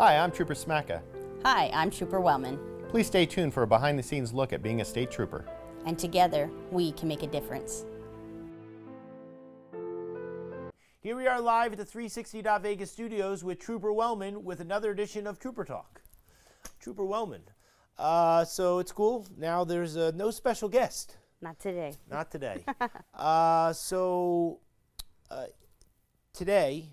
Hi, I'm Trooper Smacka. Hi, I'm Trooper Wellman, Please stay tuned for a behind-the-scenes look at being a state trooper. and together we can make a difference. Here we are live at the 360 Vegas studios with Trooper Wellman with another edition of Trooper Talk. Trooper Wellman. So it's cool. Now there's no special guest. Not today. Not today. Today,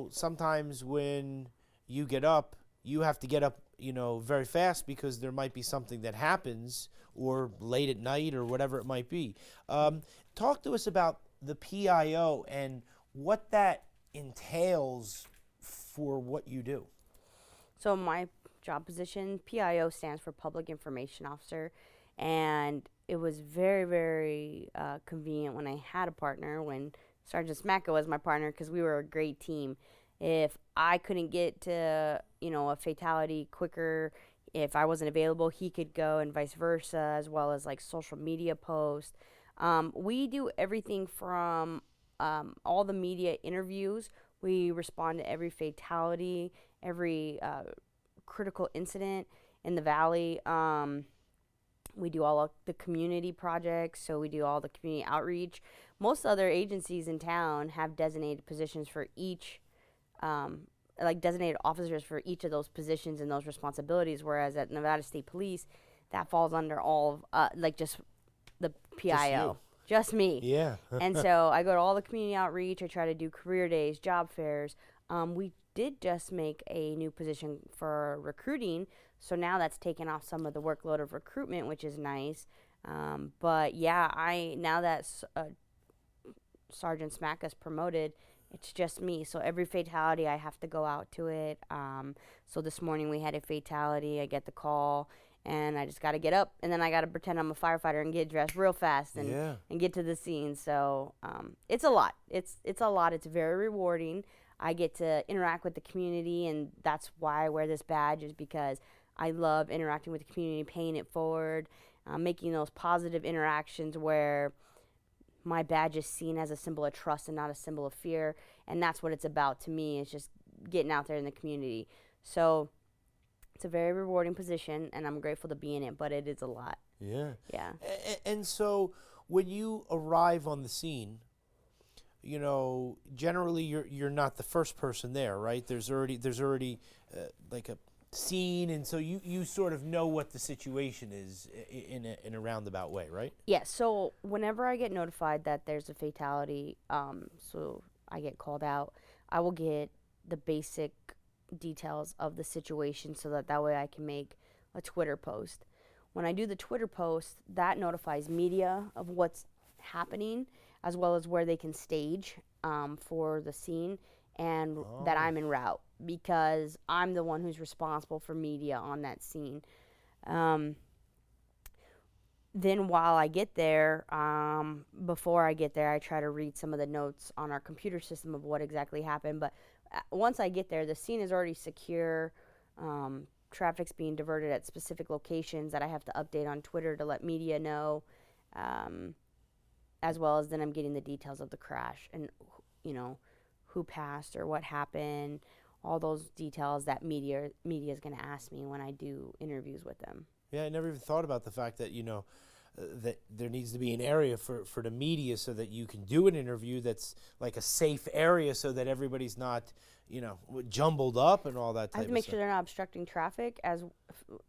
sometimes when you get up, you have to get up, very fast because there might be something that happens or late at night or whatever it might be. Talk to us about the PIO and what that entails for what you do. So my job position, PIO, stands for Public Information Officer, and it was very, very convenient when I had a partner, when Sergeant Smacka was my partner, because we were a great team. If I couldn't get to, a fatality quicker, if I wasn't available, he could go, and vice versa, as well as like social media posts. We do everything from all the media interviews. We respond to every fatality, every critical incident in the Valley. We do all of the community projects, so we do all the community outreach. Most other agencies in town have designated positions for each, designated officers for each of those positions and those responsibilities, whereas at Nevada State Police, that falls under all of, just the PIO. Just me. Yeah. And so I go to all the community outreach. I try to do career days, job fairs. We did just make a new position for recruiting, so now that's taken off some of the workload of recruitment, which is nice. But yeah, now that Sergeant Smacka's promoted, it's just me. So every fatality, I have to go out to it. So this morning we had a fatality. I get the call, and I just got to get up, and then I got to pretend I'm a firefighter and get dressed real fast and get to the scene. So it's a lot. It's a lot. It's very rewarding. I get to interact with the community, and that's why I wear this badge, is because I love interacting with the community, paying it forward, making those positive interactions where my badge is seen as a symbol of trust and not a symbol of fear. And that's what it's about to me, is just getting out there in the community. So it's a very rewarding position, and I'm grateful to be in it, but it is a lot. Yeah. Yeah. And so when you arrive on the scene, generally you're not the first person there, right? There's already like a scene, and so you sort of know what the situation is in a roundabout way, right? Yeah, so whenever I get notified that there's a fatality, so I get called out, I will get the basic details of the situation so that way I can make a Twitter post. When I do the Twitter post, that notifies media of what's happening, as well as where they can stage for the scene, and that I'm en route, because I'm the one who's responsible for media on that scene. Then while I get there, before I get there, I try to read some of the notes on our computer system of what exactly happened. But once I get there, the scene is already secure. Traffic's being diverted at specific locations that I have to update on Twitter to let media know, as well as then I'm getting the details of the crash and, who passed or what happened, all those details that media is going to ask me when I do interviews with them. Yeah, I never even thought about the fact that, that there needs to be an area for the media so that you can do an interview that's like a safe area so that everybody's not, jumbled up and all that type of stuff. I have to make sure they're not obstructing traffic,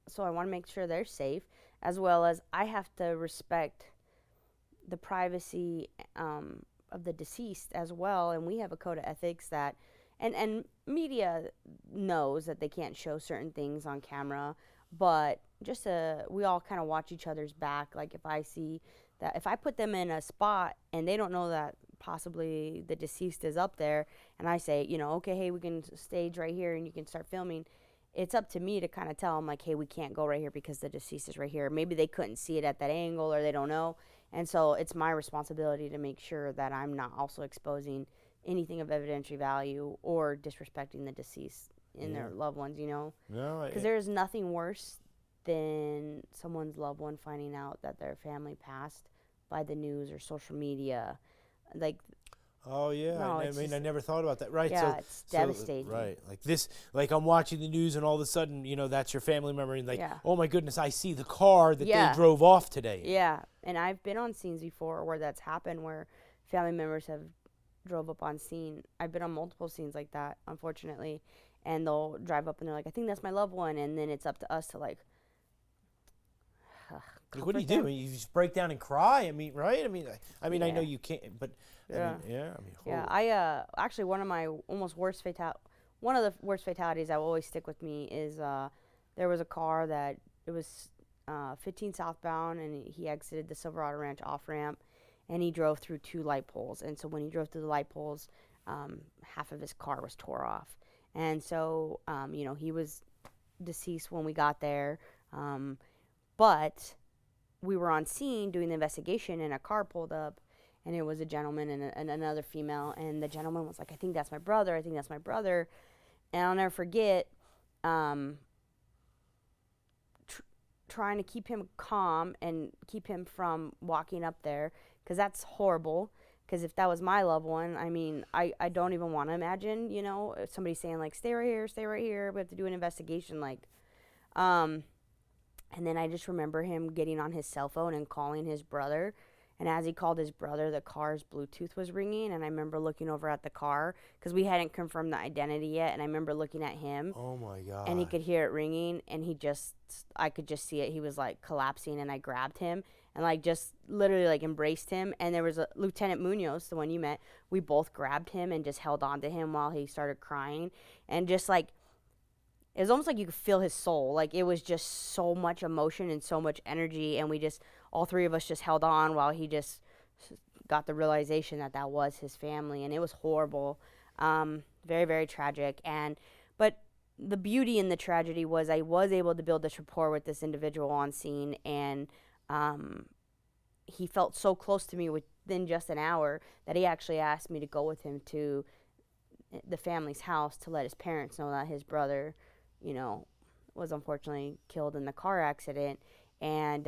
so I want to make sure they're safe, as well as I have to respect the privacy of the deceased as well, and we have a code of ethics that, and media knows that they can't show certain things on camera, but just we all kind of watch each other's back. Like if I see that, if I put them in a spot and they don't know that possibly the deceased is up there, and I say, okay, hey, we can stage right here and you can start filming, it's up to me to kind of tell them, like, hey, we can't go right here because the deceased is right here. Maybe they couldn't see it at that angle, or they don't know. And so it's my responsibility to make sure that I'm not also exposing anything of evidentiary value or disrespecting the deceased in their loved ones, No, because there's nothing worse than someone's loved one finding out that their family passed by the news or social media. Like, Oh yeah, No, I it's mean, I just, never thought about that. Right, yeah, it's devastating. right, like this, like I'm watching the news, and all of a sudden, that's your family member, and like, Yeah. oh my goodness, I see the car that they Yeah. drove off today. Yeah, and I've been on scenes before where that's happened, where family members have drove up on scene. I've been on multiple scenes like that, unfortunately, and they'll drive up and they're like, "I think that's my loved one," and then it's up to us to like Like, what do you comfort do? them. You just break down and cry? I mean, right? I know Yeah. you can't, but Yeah. I mean, Yeah, holy. I actually one of my almost one of the worst fatalities that will always stick with me is there was a car that it was 15 southbound, and he exited the Silverado Ranch off ramp, and he drove through two light poles, and so when he drove through the light poles, half of his car was tore off, and so he was deceased when we got there, but we were on scene doing the investigation, and a car pulled up, and it was a gentleman and another female, and the gentleman was like, "I think that's my brother. I think that's my brother," and I'll never forget trying to keep him calm and keep him from walking up there, because that's horrible. Because if that was my loved one, I mean, I don't even want to imagine, if somebody saying like, stay right here, we have to do an investigation, like, and then I just remember him getting on his cell phone and calling his brother. And as he called his brother, the car's Bluetooth was ringing. And I remember looking over at the car because we hadn't confirmed the identity yet. And I remember looking at him. Oh my God. And he could hear it ringing. And I could just see it. He was like collapsing. And I grabbed him and like just literally like embraced him. And there was a Lieutenant Munoz, the one you met. We both grabbed him and just held on to him while he started crying. And just like, it was almost like you could feel his soul. Like, it was just so much emotion and so much energy, and all three of us just held on while he just got the realization that was his family, and it was horrible. Very, very tragic. But the beauty in the tragedy was I was able to build this rapport with this individual on scene, and he felt so close to me within just an hour that he actually asked me to go with him to the family's house to let his parents know that his brother was unfortunately killed in the car accident. And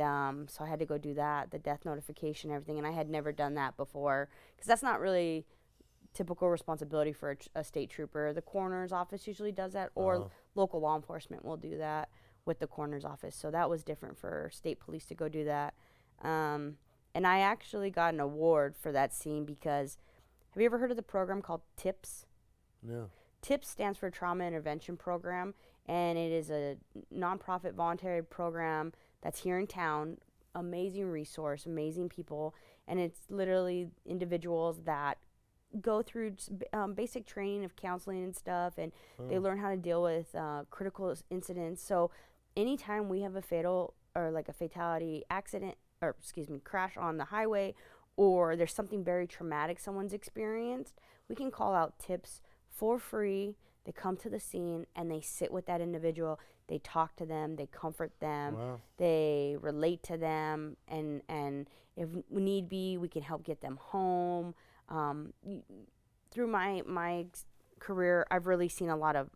so I had to go do that, the death notification, everything. And I had never done that before because that's not really typical responsibility for a state trooper. The coroner's office usually does that, or local law enforcement will do that with the coroner's office. So that was different for state police to go do that. And I actually got an award for that scene because, have you ever heard of the program called TIPS? No. TIPS stands for Trauma Intervention Program, and it is a nonprofit voluntary program that's here in town. Amazing resource, amazing people, and it's literally individuals that go through basic training of counseling and stuff, and they learn how to deal with critical incidents. So anytime we have a fatal or like a fatality accident, or crash on the highway, or there's something very traumatic someone's experienced, we can call out TIPS for free. They come to the scene and they sit with that individual. They talk to them. They comfort them. Wow. They relate to them. And if need be, we can help get them home. Through my career, I've really seen a lot of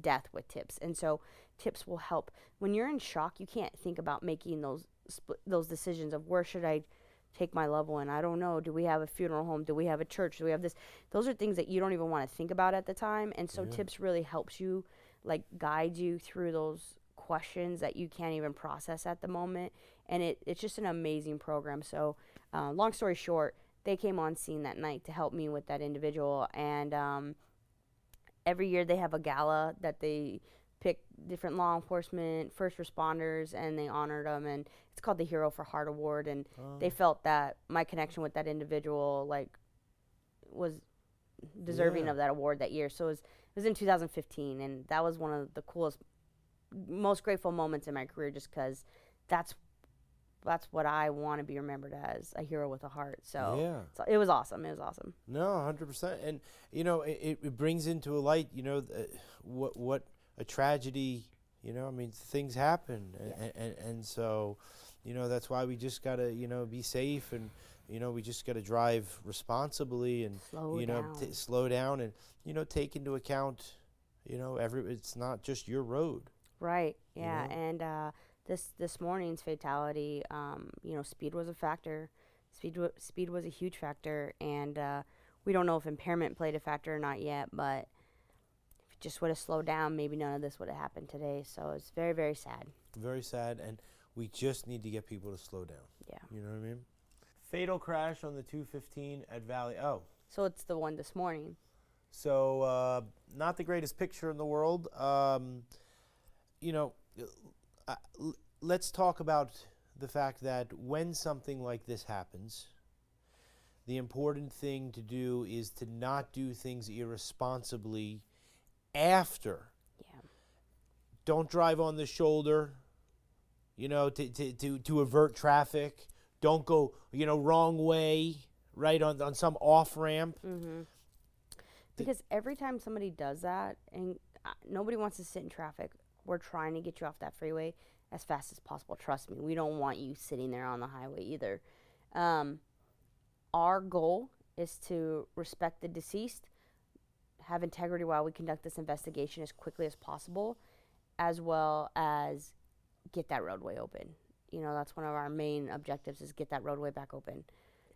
death with TIPS. And so TIPS will help. When you're in shock, you can't think about making those decisions of where should I take my loved one. I don't know. Do we have a funeral home? Do we have a church? Do we have this? Those are things that you don't even want to think about at the time. And so TIPS really helps you, like, guide you through those questions that you can't even process at the moment. And it's just an amazing program. So long story short, they came on scene that night to help me with that individual. And every year they have a gala that they pick different law enforcement, first responders, and they honored them. And it's called the Hero for Heart Award. And they felt that my connection with that individual, like, was deserving of that award that year. So it was in 2015, and that was one of the coolest, most grateful moments in my career, just because that's what I want to be remembered as, a hero with a heart. So it was awesome. It was awesome. No, 100%. And it brings into a light, what a tragedy. I mean, things happen, and so, that's why we just gotta, be safe, and we just gotta drive responsibly, and slow down, and take into account, it's not just your road. Right. Yeah. And this morning's fatality, speed was a factor. Speed was a huge factor, and We don't know if impairment played a factor or not yet, but if it just would have slowed down, maybe none of this would have happened today. So it's very, very sad. Very sad, and we just need to get people to slow down. Yeah. You know what I mean? Fatal crash on the 215 at Valley. Oh, So it's the one this morning. so not the greatest picture in the world. You know, let's talk about the fact that when something like this happens, the important thing to do is to not do things irresponsibly after. Yeah. Don't drive on the shoulder, you know, to avert traffic. Don't go, you know, wrong way, right, on some off ramp. Mm-hmm. Because every time somebody does that, and nobody wants to sit in traffic, we're trying to get you off that freeway as fast as possible. Trust me, we don't want you sitting there on the highway either. Our goal is to respect the deceased, have integrity while we conduct this investigation as quickly as possible, as well as get that roadway open. You know, that's one of our main objectives, is get that roadway back open.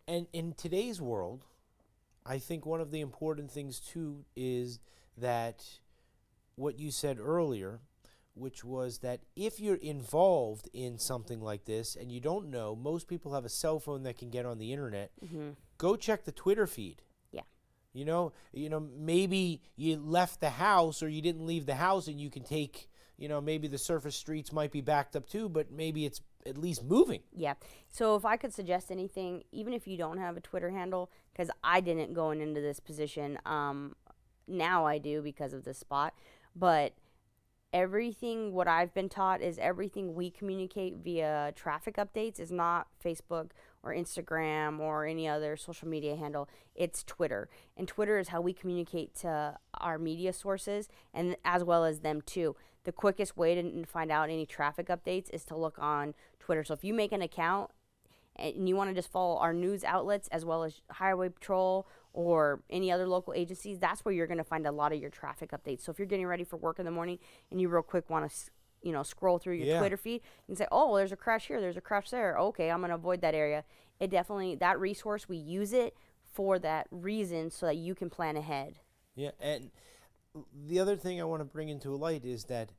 And in today's world, I think one of the important things too is that what you said earlier, which was that if you're involved in something like this and you don't know, most people have a cell phone that can get on the internet. Mm-hmm. Go check the Twitter feed. Yeah. You know, maybe you left the house or you didn't leave the house, and you can take, you know, maybe the surface streets might be backed up too, but maybe it's at least moving. Yeah. So if I could suggest anything, even if you don't have a Twitter handle, because I didn't going into this position, now I do because of this spot, but what I've been taught is everything we communicate via traffic updates is not Facebook or Instagram or any other social media handle. It's Twitter. And Twitter is how we communicate to our media sources, and as well as them too. The quickest way to find out any traffic updates is to look on Twitter. So if you make an account and you want to just follow our news outlets as well as Highway Patrol or any other local agencies, that's where you're going to find a lot of your traffic updates. So if you're getting ready for work in the morning and you real quick want to scroll through your Twitter feed and say, oh, there's a crash here, there's a crash there, okay, I'm going to avoid that area. It definitely, that resource, we use it for that reason so that you can plan ahead. Yeah, and the other thing I want to bring into light is that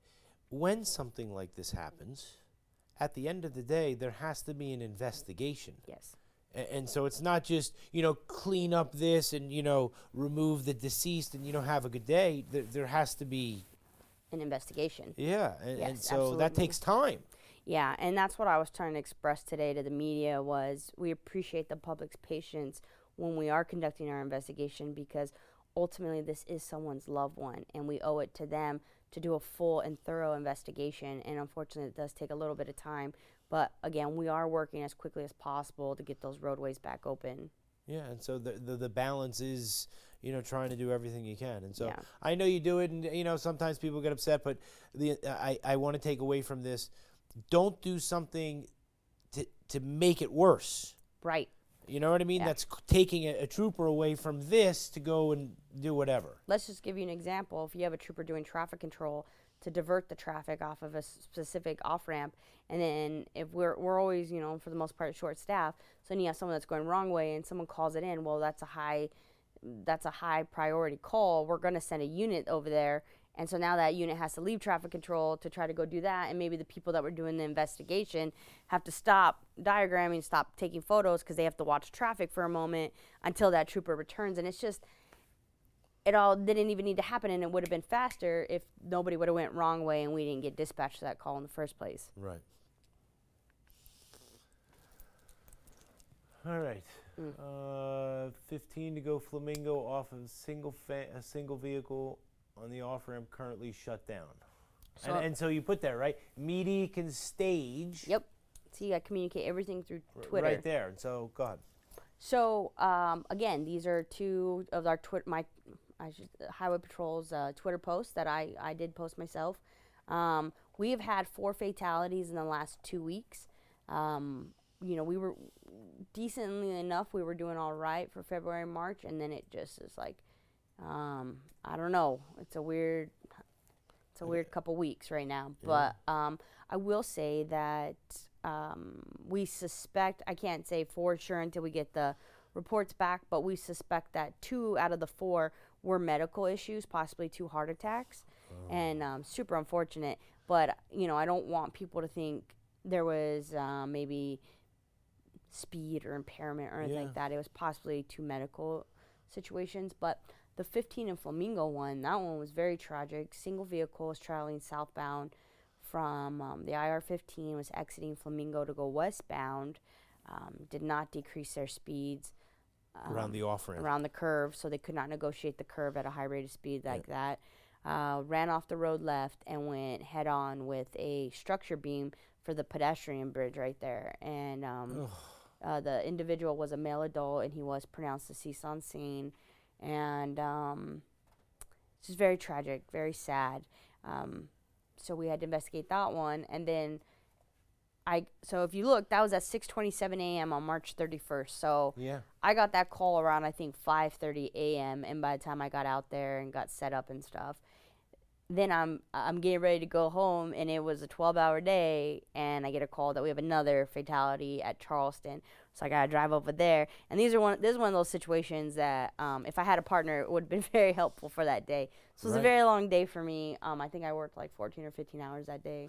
when something like this happens, at the end of the day, there has to be an investigation. Yes. And so it's not just, clean up this and, remove the deceased and, have a good day. There has to be an investigation. Yeah, and Yes, so absolutely. that takes time. Yeah, and that's what I was trying to express today to the media was we appreciate the public's patience when we are conducting our investigation, because ultimately this is someone's loved one and we owe it to them to do a full and thorough investigation, and unfortunately it does take a little bit of time, but again, we are working as quickly as possible to get those roadways back open. Yeah, and so the balance is, trying to do everything you can. And so Yeah. I know you do it, and, sometimes people get upset, but I want to take away from this, don't do something to make it worse. Right. You know what I mean? Yeah. That's taking a trooper away from this to go and do whatever. Let's just give you an example. If you have a trooper doing traffic control to divert the traffic off of a specific off-ramp, and then if we're always, for the most part, short staff, so then you have someone that's going wrong way and someone calls it in, well, that's a high priority call. We're going to send a unit over there, and so now that unit has to leave traffic control to try to go do that, and maybe the people that were doing the investigation have to stop diagramming, stop taking photos because they have to watch traffic for a moment until that trooper returns. And it's just, it all didn't even need to happen, and it would have been faster if nobody would have went wrong way and we didn't get dispatched to that call in the first place. Right. All right. 15 to go Flamingo off of a single vehicle on the off-ramp currently shut down. So And so you put there, right? Media can stage. Yep. So you got to communicate everything through Twitter. Right there. And so, go ahead. So again, these are two of our Highway Patrol's Twitter posts that I did post myself. We have had 4 fatalities in the last 2 weeks. We were decently enough. We were doing all right for February and March, and then it just is like, I don't know. It's a weird couple weeks right now. Yeah. But I will say that we suspect, I can't say for sure until we get the reports back, but we suspect that 2 out of the 4 were medical issues, possibly 2 heart attacks, and super unfortunate. But I don't want people to think there was maybe speed or impairment or anything like that. It was possibly 2 medical situations. But the 15 in Flamingo one, that one was very tragic. Single vehicle was traveling southbound from the IR-15, was exiting Flamingo to go westbound, did not decrease their speeds Around the off-ramp. around the curve, so they could not negotiate the curve at a high rate of speed like that. Ran off the road left and went head-on with a structure beam for the pedestrian bridge right there. And the individual was a male adult, and he was pronounced deceased on scene. And it's just very tragic, very sad. So we had to investigate that one. And then so if you look, that was at 6:27 a.m. on March 31st. So I got that call around, I think, 5:30 a.m. And by the time I got out there and got set up and stuff, then I'm getting ready to go home, and it was a 12-hour day, and I get a call that we have another fatality at Charleston. So I gotta drive over there. And this is one of those situations that if I had a partner, it would have been very helpful for that day. So it was a very long day for me. I think I worked like 14 or 15 hours that day,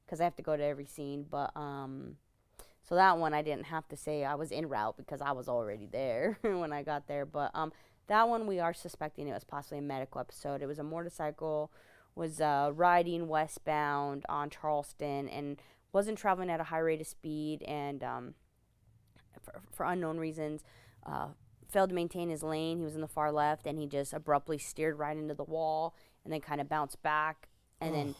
because I have to go to every scene. But so that one I didn't have to say I was en route, because I was already there when I got there. But that one, we are suspecting it was possibly a medical episode. It was a motorcycle, was riding westbound on Charleston, and wasn't traveling at a high rate of speed, and for unknown reasons failed to maintain his lane. He was in the far left, and he just abruptly steered right into the wall, and then kind of bounced back, and then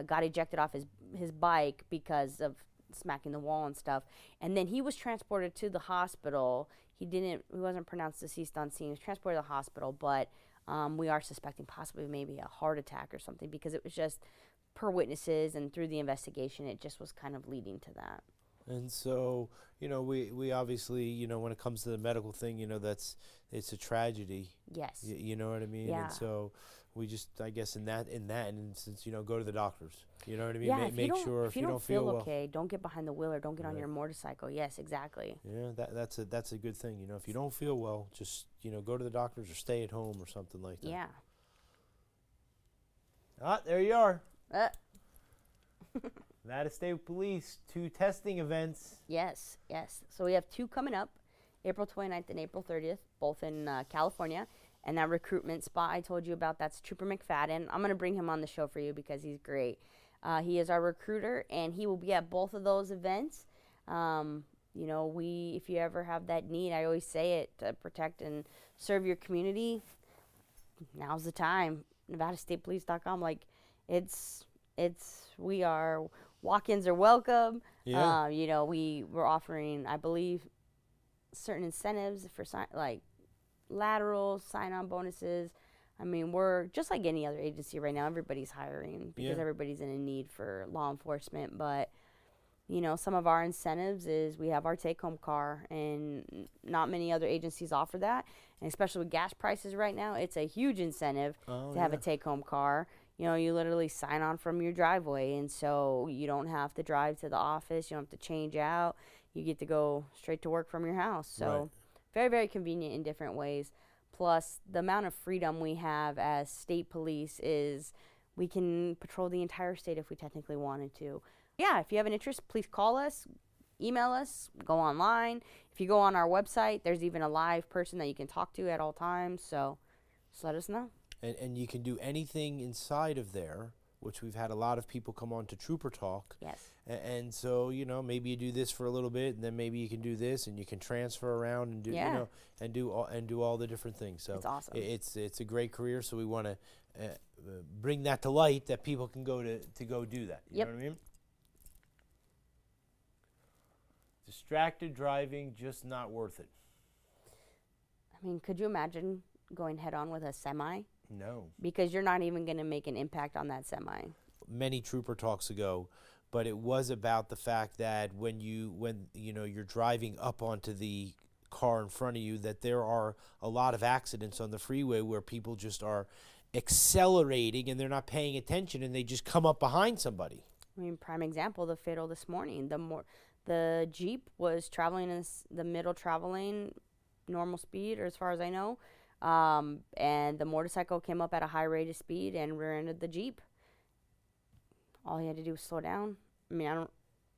got ejected off his bike because of smacking the wall and stuff. And then he was transported to the hospital. He wasn't pronounced deceased on scene. He was transported to the hospital, but we are suspecting possibly maybe a heart attack or something, because it was just, per witnesses and through the investigation, it just was kind of leading to that. And so, we obviously, when it comes to the medical thing, it's a tragedy. Yes. You know what I mean? Yeah. And so we just, I guess in that instance, go to the doctors. You know what I mean? Yeah, Make sure if you don't feel well. okay, don't get behind the wheel or don't get on your motorcycle. Yes, exactly. Yeah, that's a good thing. If you don't feel well, just go to the doctors or stay at home or something like that. Yeah. Ah, there you are. Nevada State Police, 2 testing events. Yes. So we have 2 coming up, April 29th and April 30th, both in California. And that recruitment spot I told you about, that's Trooper McFadden. I'm going to bring him on the show for you because he's great. He is our recruiter, and he will be at both of those events. If you ever have that need, I always say it, to protect and serve your community, now's the time. NevadaStatePolice.com. Walk-ins are welcome. Yeah. We're offering, I believe, certain incentives for lateral sign-on bonuses. I mean, we're just like any other agency right now. Everybody's hiring because everybody's in a need for law enforcement. But, some of our incentives is we have our take-home car, and not many other agencies offer that. And especially with gas prices right now, it's a huge incentive to have a take-home car. You literally sign on from your driveway, and so you don't have to drive to the office. You don't have to change out. You get to go straight to work from your house. So very, very convenient in different ways. Plus, the amount of freedom we have as state police is we can patrol the entire state if we technically wanted to. Yeah, if you have an interest, please call us, email us, go online. If you go on our website, there's even a live person that you can talk to at all times. So just let us know. And you can do anything inside of there, which we've had a lot of people come on to Trooper Talk. Yes. And so, maybe you do this for a little bit, and then maybe you can do this, and you can transfer around and do, and do all the different things. So it's awesome. It's a great career. So we want to bring that to light, that people can go to go do that. You know what I mean? Distracted driving, just not worth it. I mean, could you imagine going head on with a semi? No. Because you're not even going to make an impact on that semi. Many Trooper Talks ago, but it was about the fact that when you're driving up onto the car in front of you, that there are a lot of accidents on the freeway where people just are accelerating and they're not paying attention, and they just come up behind somebody. I mean, prime example, the fatal this morning. The Jeep was traveling in the middle travel lane, normal speed, or as far as I know. And the motorcycle came up at a high rate of speed and rear-ended the Jeep. All he had to do was slow down. I mean,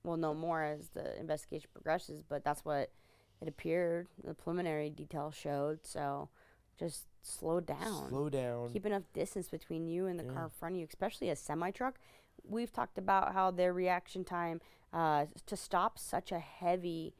we'll know more as the investigation progresses, but that's what it appeared. The preliminary details showed. So just slow down. Slow down. Keep enough distance between you and the car in front of you, especially a semi-truck. We've talked about how their reaction time to stop such a heavy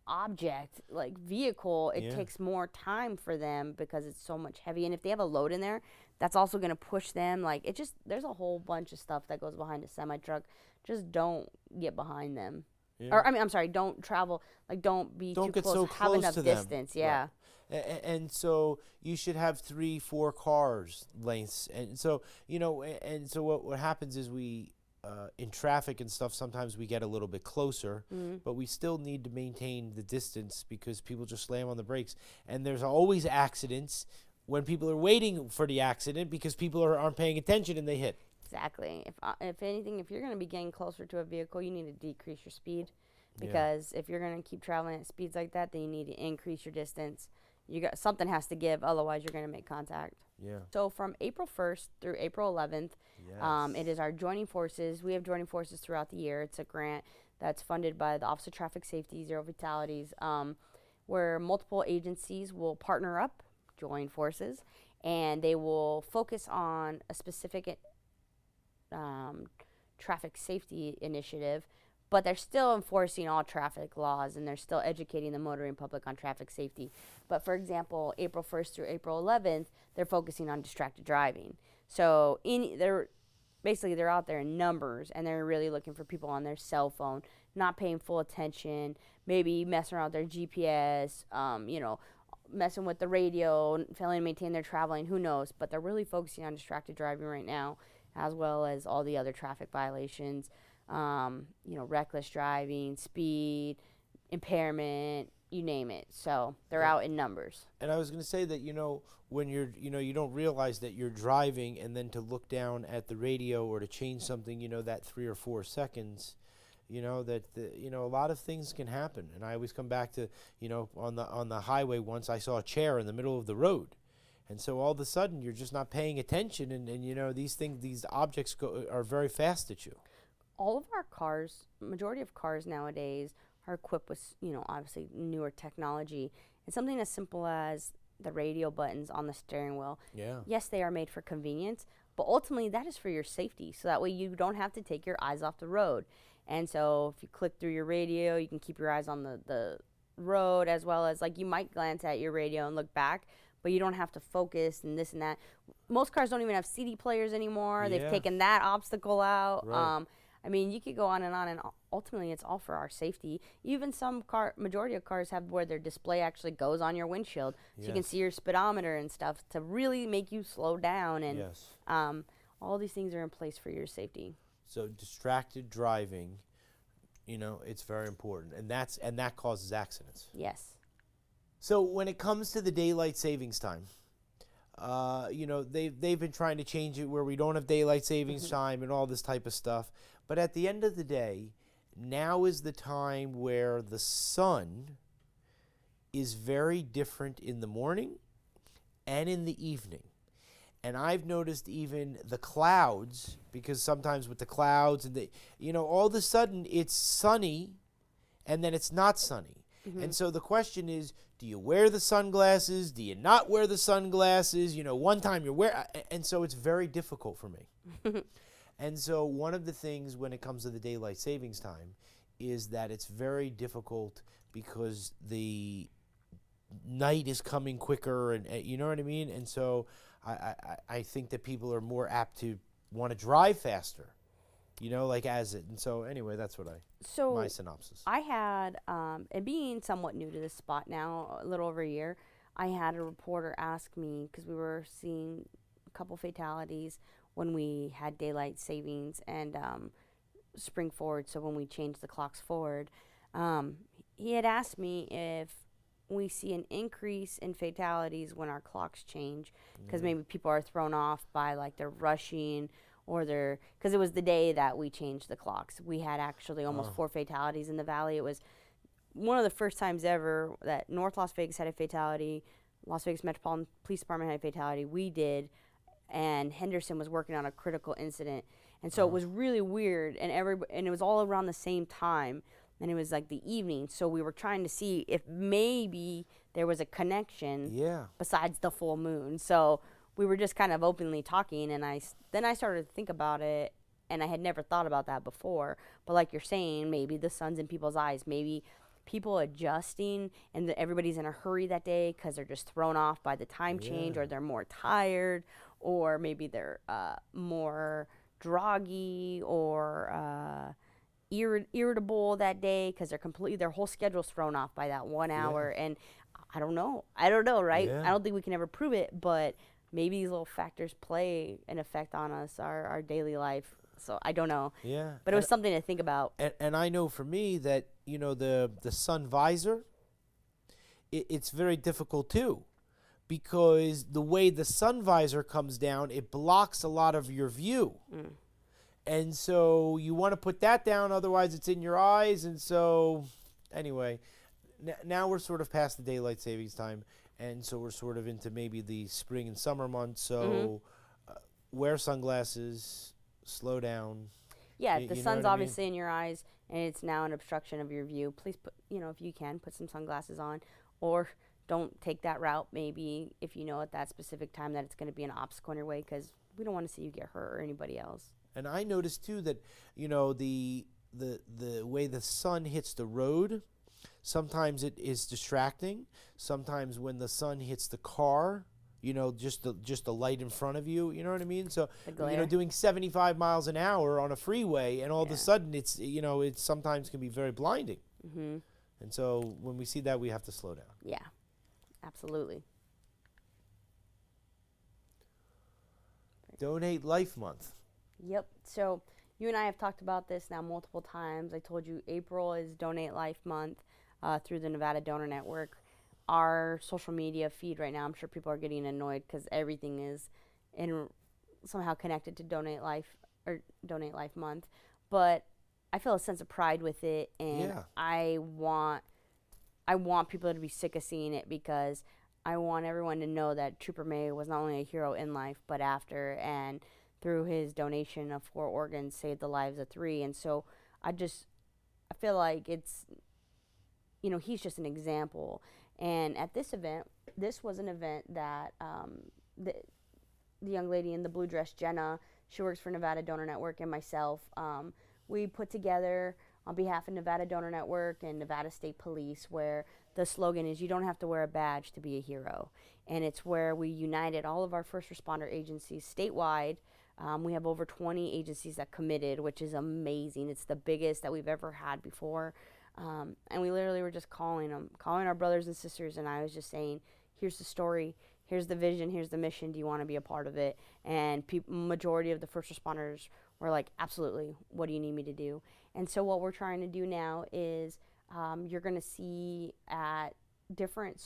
object like vehicle, it takes more time for them because it's so much heavy. And if they have a load in there, that's also going to push them. Like, there's a whole bunch of stuff that goes behind a semi-truck. Just don't get behind them. Or, I mean, I'm sorry, don't travel. Like, don't Don't too get close. so Have close enough to them. distance. Yeah. And so you should have 3-4 cars lengths. And so, and so what happens is we, in traffic and stuff, sometimes we get a little bit closer, but we still need to maintain the distance because people just slam on the brakes. And there's always accidents when people are waiting for the accident because people aren't paying attention and they hit. Exactly. If anything, if you're going to be getting closer to a vehicle, you need to decrease your speed, because if you're going to keep traveling at speeds like that, then you need to increase your distance. Something has to give, otherwise you're going to make contact. Yeah. So from April 1st through April 11th, it is our joining forces. We have joining forces throughout the year. It's a grant that's funded by the Office of Traffic Safety, Zero Fatalities, where multiple agencies will partner up, join forces, and they will focus on a specific traffic safety initiative, but they're still enforcing all traffic laws and they're still educating the motoring public on traffic safety. But for example, April 1st through April 11th, they're focusing on distracted driving. So they're out there in numbers, and they're really looking for people on their cell phone, not paying full attention, maybe messing around with their GPS, messing with the radio, failing to maintain their traveling, who knows. But they're really focusing on distracted driving right now, as well as all the other traffic violations, reckless driving, speed, impairment, you name it. So they're out in numbers. And I was going to say that, when you don't realize that you're driving, and then to look down at the radio or to change something, that 3 or 4 seconds, that a lot of things can happen. And I always come back to, on the highway once I saw a chair in the middle of the road. And so all of a sudden you're just not paying attention, and these objects are very fast at you. All of our cars, majority of cars nowadays, are equipped with, obviously newer technology. And something as simple as the radio buttons on the steering wheel. Yeah. Yes, they are made for convenience, but ultimately that is for your safety. So that way you don't have to take your eyes off the road. And so if you click through your radio, you can keep your eyes on the road, as well as, like, you might glance at your radio and look back, but you don't have to focus and this and that. Most cars don't even have CD players anymore. Yeah. They've taken that obstacle out. Right. You could go on, and ultimately it's all for our safety. Even majority of cars have where their display actually goes on your windshield, so you can see your speedometer and stuff to really make you slow down. And all these things are in place for your safety. So distracted driving, it's very important, and that causes accidents. Yes. So when it comes to the daylight savings time, they've been trying to change it where we don't have daylight savings time and all this type of stuff. But at the end of the day, now is the time where the sun is very different in the morning and in the evening. And I've noticed even the clouds, because sometimes with the clouds and all of a sudden it's sunny and then it's not sunny. And so the question is, do you wear the sunglasses? Do you not wear the sunglasses? One time you're and so it's very difficult for me. And so one of the things when it comes to the daylight savings time is that it's very difficult because the night is coming quicker, and you know what I mean? And so I think that people are more apt to want to drive faster, and so anyway, that's what my synopsis. I had, and being somewhat new to this spot now, a little over a year, I had a reporter ask me, because we were seeing a couple fatalities when we had daylight savings and spring forward, so when we changed the clocks forward. He had asked me if we see an increase in fatalities when our clocks change, because maybe people are thrown off by, like, they're rushing, or because it was the day that we changed the clocks. We had actually almost 4 fatalities in the valley. It was one of the first times ever that North Las Vegas had a fatality, Las Vegas Metropolitan Police Department had a fatality. We did, and Henderson was working on a critical incident, and so it was really weird. And it was all around the same time, and it was like the evening. So we were trying to see if maybe there was a connection Yeah. besides the full moon. So we were just kind of openly talking, and then I started to think about it, and I had never thought about that before. But like you're saying, maybe the sun's in people's eyes, maybe people adjusting, and everybody's in a hurry that day because they're just thrown off by the time change, or they're more tired, or maybe they're more droggy, or irritable that day because their whole schedule's thrown off by that 1 hour. And I don't know, right? Yeah. I don't think we can ever prove it, but maybe these little factors play an effect on us, our daily life. So I don't know. Yeah. But it was something to think about. And I know for me that, the sun visor, it's very difficult too, because the way the sun visor comes down, it blocks a lot of your view. And so you want to put that down, otherwise it's in your eyes. And so anyway, now we're sort of past the daylight savings time, and so we're sort of into maybe the spring and summer months. So wear sunglasses, slow down. Yeah, You the know sun's what I mean? obviously in your eyes, and it's now an obstruction of your view. Please put, if you can, put some sunglasses on, or don't take that route. Maybe if you know at that specific time that it's going to be an obstacle in your way, because we don't want to see you get hurt or anybody else. And I noticed too that the way the sun hits the road, sometimes it is distracting. Sometimes when the sun hits the car, just the light in front of you, you know what I mean? So The glare. doing 75 miles an hour on a freeway, and all of a sudden it's it sometimes can be very blinding. Mm-hmm. And so when we see that, we have to slow down. Yeah, absolutely. Donate Life Month. Yep. So you and I have talked about this now multiple times. I told you April is Donate Life Month through the Nevada Donor Network. Our social media feed right now, I'm sure people are getting annoyed because everything is somehow connected to Donate Life Month. But I feel a sense of pride with it, and I want people to be sick of seeing it, because I want everyone to know that Trooper May was not only a hero in life but after, and through his donation of 4 organs saved the lives of 3. And so I feel like it's, he's just an example. And at this event, this was an event that the young lady in the blue dress, Jenna, she works for Nevada Donor Network, and myself, we put together on behalf of Nevada Donor Network and Nevada State Police, where the slogan is, "You don't have to wear a badge to be a hero." And it's where we united all of our first responder agencies statewide. We have over 20 agencies that committed, which is amazing. It's the biggest that we've ever had before. And we literally were just calling our brothers and sisters, and I was just saying, here's the story, here's the vision, here's the mission, do you want to be a part of it? And majority of the first responders were like, absolutely, what do you need me to do? And so what we're trying to do now is you're going to see at different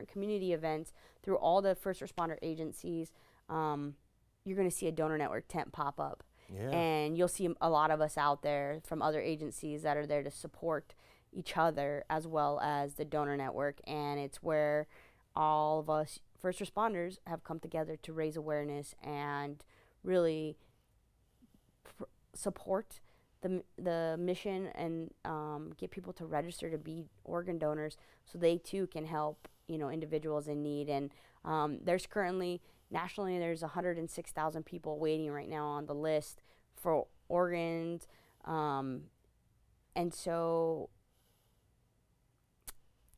community events through all the first responder agencies, you're going to see a donor network tent pop up. Yeah. And you'll see a lot of us out there from other agencies that are there to support each other as well as the donor network. And it's where all of us first responders have come together to raise awareness and really support the mission, and get people to register to be organ donors so they too can help individuals in need. And there's currently nationally, there's 106,000 people waiting right now on the list for organs. And so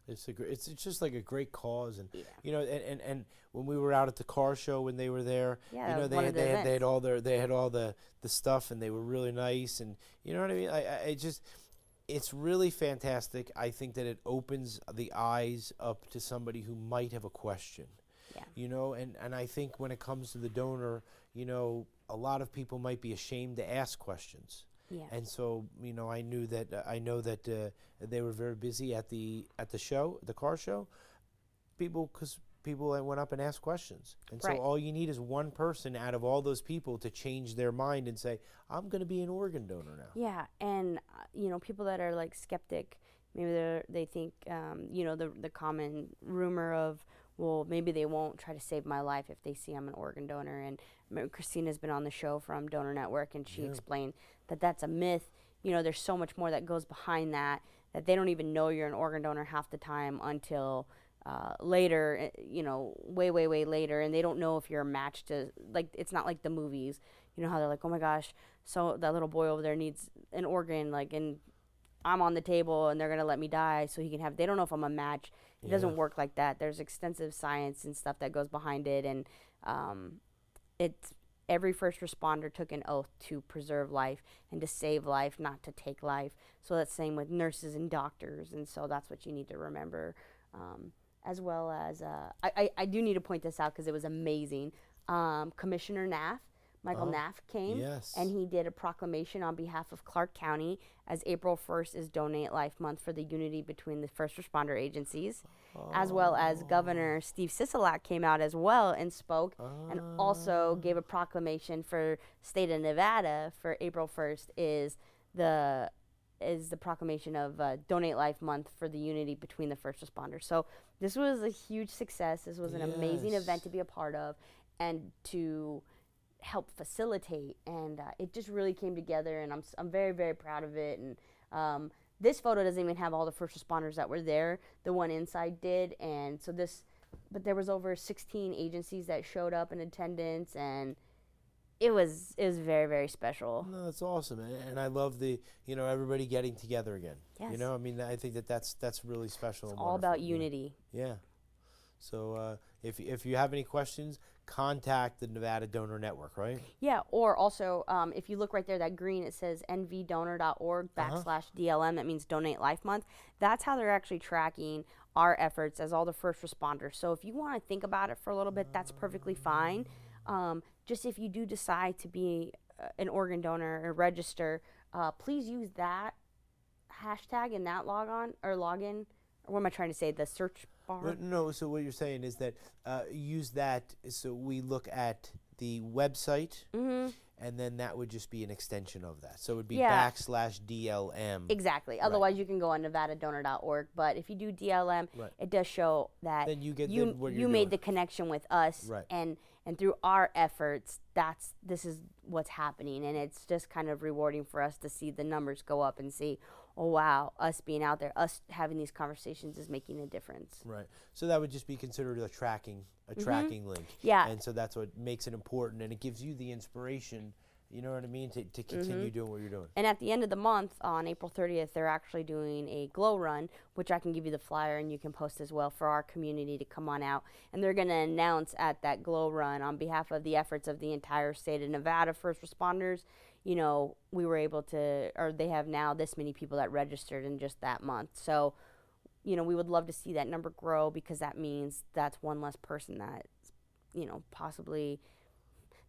it's just like a great cause. And and when we were out at the car show when they were there, they had all the stuff, and they were really nice, and you know what I mean. It's really fantastic. I think that it opens the eyes up to somebody who might have a question. Yeah. And I think when it comes to the donor, a lot of people might be ashamed to ask questions. Yeah. And so, I know that they were very busy at the show, the car show, because people that went up and asked questions. And so all you need is one person out of all those people to change their mind and say, I'm going to be an organ donor now. Yeah, and people that are like skeptic, Maybe they think, the common rumor of, well, maybe they won't try to save my life if they see I'm an organ donor. And Christina's been on the show from Donor Network, and she explained that that's a myth. There's so much more that goes behind that they don't even know you're an organ donor half the time until later, way, way, way later. And they don't know if you're a match to, like, it's not like the movies, how they're like, oh my gosh, so that little boy over there needs an organ, like, and I'm on the table and they're going to let me die so he can have, they don't know if I'm a match. It doesn't work like that. There's extensive science and stuff that goes behind it. And it's, every first responder took an oath to preserve life and to save life, not to take life. So that's same with nurses and doctors. And so that's what you need to remember. As well as, I do need to point this out because it was amazing. Commissioner Nath, Michael Nath came, and he did a proclamation on behalf of Clark County, as April 1st is Donate Life Month, for the unity between the first responder agencies, as well as Governor Steve Sisolak came out as well and spoke, and also gave a proclamation for state of Nevada for April 1st is the proclamation of Donate Life Month for the unity between the first responders. So this was a huge success. This was an amazing event to be a part of and to help facilitate, and it just really came together, and I'm very, very proud of it. And this photo doesn't even have all the first responders that were there. The one inside did, and so but there was over 16 agencies that showed up in attendance, and it was very, very special. No, that's awesome, and I love the everybody getting together again. Yes. I mean, I think that's really special. It's all about unity. Yeah. So if you have any questions, contact the Nevada Donor Network, right? Yeah, or also if you look right there, that green, it says nvdonor.org/DLM. That means Donate Life Month. That's how they're actually tracking our efforts as all the first responders. So if you want to think about it for a little bit, that's perfectly fine. Just if you do decide to be an organ donor or register, please use that hashtag and that login. Or what am I trying to say? The search bar? No, so what you're saying is that use that, so we look at the website, and then that would just be an extension of that. So it would be /DLM. Exactly. Otherwise, you can go on nevadadonor.org. But if you do DLM, it does show that then you get what you you're made doing. the connection with us, and through our efforts, this is what's happening. And it's just kind of rewarding for us to see the numbers go up and see, oh wow, us being out there, us having these conversations is making a difference. Right. So that would just be considered a tracking link. Yeah. And so that's what makes it important, and it gives you the inspiration, you know what I mean, to continue doing what you're doing. And at the end of the month, on April 30th, they're actually doing a glow run, which I can give you the flyer and you can post as well, for our community to come on out. And they're going to announce at that glow run, on behalf of the efforts of the entire state of Nevada first responders, we were able to, or they have now this many people that registered in just that month. So, we would love to see that number grow, because that means that's one less person that, possibly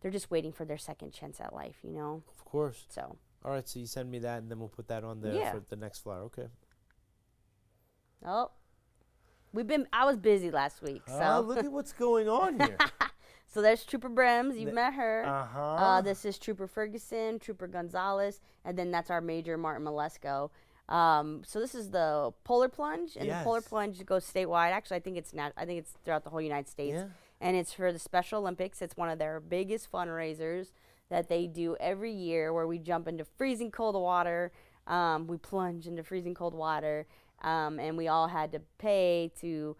they're just waiting for their second chance at life, Of course. So. All right, so you send me that, and then we'll put that on there for the next flyer. Okay. Oh, I was busy last week, so. Look at what's going on here. So there's Trooper Brems. You've met her. This is Trooper Ferguson, Trooper Gonzalez, and then that's our Major Martin Malesko. So this is the Polar Plunge, and the Polar Plunge goes statewide. Actually, I think it's throughout the whole United States, and it's for the Special Olympics. It's one of their biggest fundraisers that they do every year, where we jump into freezing cold water. We plunge into freezing cold water, and we all had to pay to.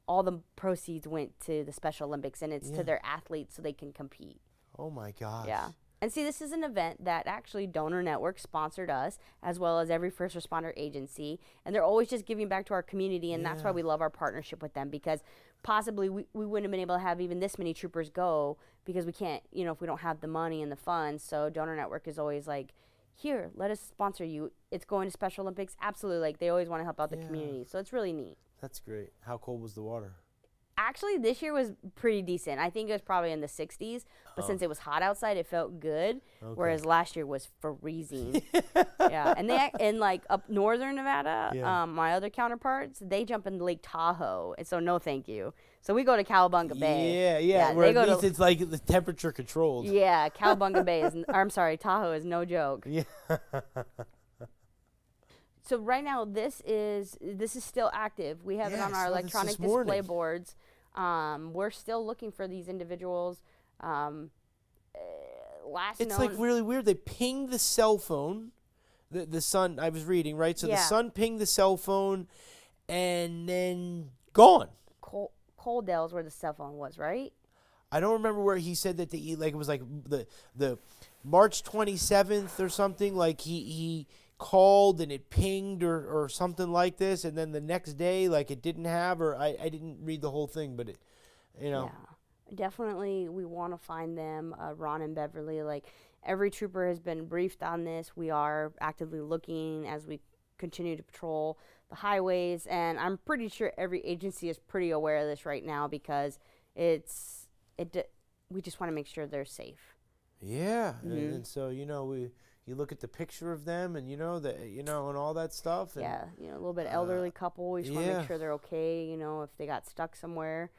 All the proceeds went to the Special Olympics, and it's to their athletes so they can compete. Oh my gosh. Yeah. And see, this is an event that actually Donor Network sponsored us, as well as every first responder agency. And they're always just giving back to our community, and that's why we love our partnership with them, because possibly we wouldn't have been able to have even this many troopers go, because we can't, if we don't have the money and the funds. So Donor Network is always like, here, let us sponsor you. It's going to Special Olympics. Absolutely. Like, they always want to help out the community. So it's really neat. That's great. How cold was the water? Actually, this year was pretty decent. I think it was probably in the 60s, but since it was hot outside, it felt good. Okay. Whereas last year was freezing. Yeah, and like up northern Nevada, my other counterparts, they jump in Lake Tahoe, and so no, thank you. So we go to Cowabunga Bay. Yeah. Where at least it's like the temperature controlled. Yeah, Cowabunga Bay Tahoe is no joke. Yeah. So right now, this is still active. We have it Yeah, on I our saw this electronic this morning. display boards. We're still looking for these individuals. Last It's known, like really weird. They pinged the cell phone. The son, I was reading, right? So the Yeah. son pinged the cell phone and then gone. Coaldale's where the cell phone was, right? I don't remember where he said that like it was like the March 27th or something. Like he called and it pinged or something like this, and then the next day like it didn't have, or I didn't read the whole thing, but it, you know. Yeah, definitely. We want to find them, Ron and Beverly. Like every trooper has been briefed on this. We are actively looking as we continue to patrol the highways, and I'm pretty sure every agency is pretty aware of this right now because we just want to make sure they're safe. Yeah, Mhm. and so you look at the picture of them, and and all that stuff. And, Yeah, a little bit elderly couple. We just want to yeah. make sure they're okay. If they got stuck somewhere,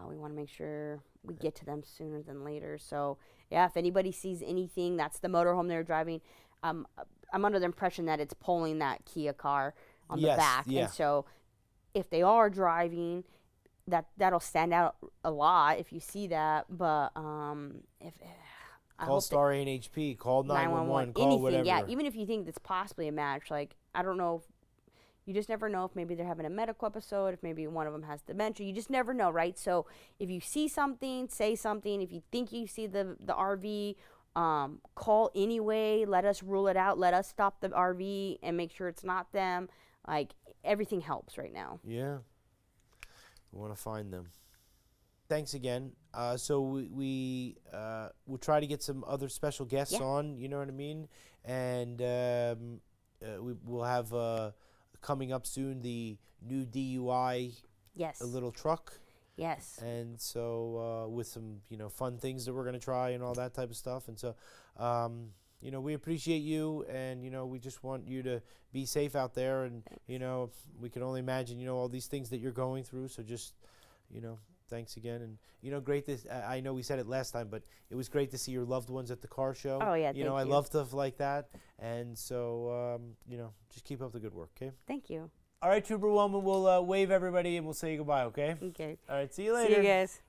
we want to make sure we get to them sooner than later. So, yeah, if anybody sees anything, that's the motorhome they're driving. I'm under the impression that it's pulling that Kia car on the Yes, back, yeah. and so if they are driving, that'll stand out a lot if you see that. But if I Call hope Star NHP, call 911, call anything, whatever. yeah. Even if you think that's possibly a match, like I don't know. You just never know if maybe they're having a medical episode, if maybe one of them has dementia. You just never know, right? So if you see something, say something. If you think you see the RV, call anyway. Let us rule it out. Let us stop the RV and make sure it's not them. Like everything helps right now. Yeah, we want to find them. Thanks again. So we'll try to get some other special guests Yeah. on. You know what I mean? And we'll have coming up soon the new DUI, Yes. a little truck, Yes. and so with some fun things that we're gonna try and all that type of stuff. And so we appreciate you, and we just want you to be safe out there. And we can only imagine all these things that you're going through. So just thanks again. And great this I know we said it last time, but it was great to see your loved ones at the car show. Oh, yeah, I thank you. love stuff like that. And so just keep up the good work. Okay. Thank you. All right, Trooper Woman, we'll wave everybody and we'll say goodbye. Okay. Okay. All right, see you See later. you guys.